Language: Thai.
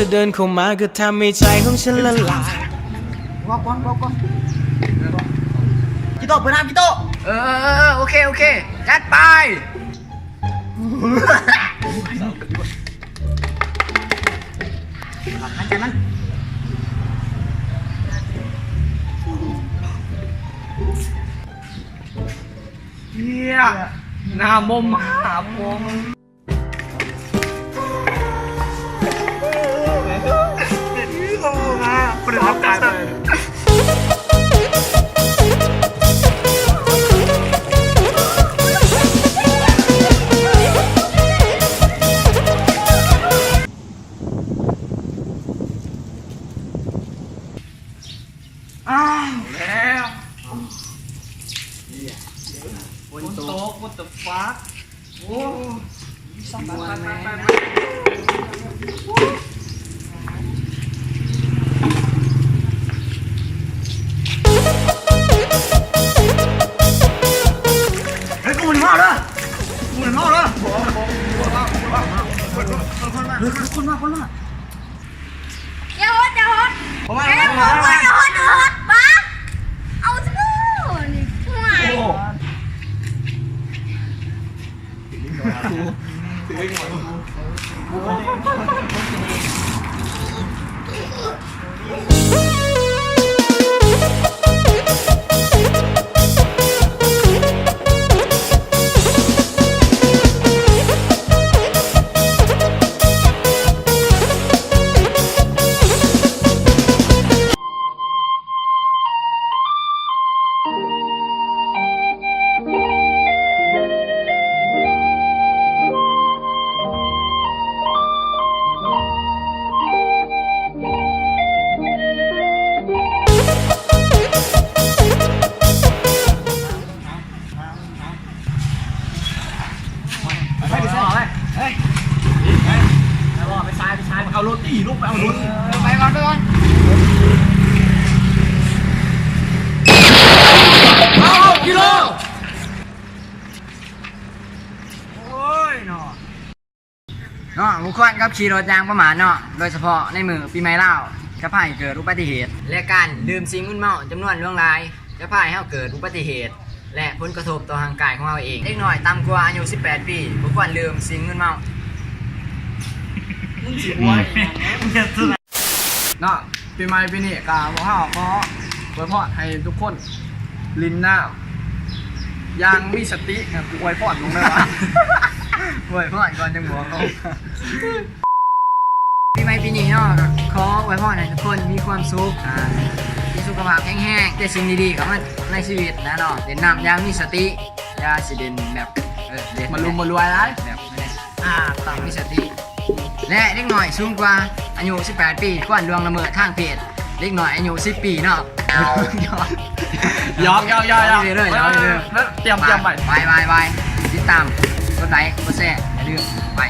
ธอเดินเข้ามาก็ทำให้ใจของฉันละลายว้าวกิโต้เปิดน้ำกิโต้โอเคจัดไปมันใจมันเฮียหน้ามมหาผม คุณรับการเลยแล้วฝนตกwhat the fuck โอ้เฮ้ยกูหนีมาเลยคนมาอย่าฮดผมมา อย่าฮดบ้าเอาสิกูนี่ห่วยเอารถตีลูกไปเอารถไปก่อน เอากิโลโอ้ยเนาะทุกคนครับขี่รถยางประมาทเนาะโดยเฉพาะในมือปีใหม่เล่าจะพาให้เกิดอุบัติเหตุและการดื่มสิ่งมึนเมาจำนวนล่วงหลายจะพาให้เกิดอุบัติเหตุและผลกระทบต่อร่างกายของเราเองเล็กน้อยต่ำกว่าอายุ18 ปีบ่ควรดื่มสิ่งมึนเมาเนาะปีใหม่ปีนี้กาบอกเขาขออวยพรให้ทุกคนลินหน้ายังมีสตินะอวยพรลงได้ปะ อวยพรก่อนจังหัวเขาปีใหม่ปีนี้เนาะขออวยพรให้ทุกคนมีความสุขมีสุขภาพแข็งแรงแต่สิ่งดีๆกับมันในชีวิตนะเนาะเด่นนำอย่างมีสติอย่าสิเด่นแบบเด่น มันรวยไร แบบนี้ต้องมีสติและเล็กหน่อยสูงกว่าอายุ18 ปีควรล่วงละเมิดทางเพศเล็กหน่อยอายุ10 ปีเนาะยอมเรื่อยเตรียมไป ติดตามกดไลค์กดแชร์อย่าลืมไป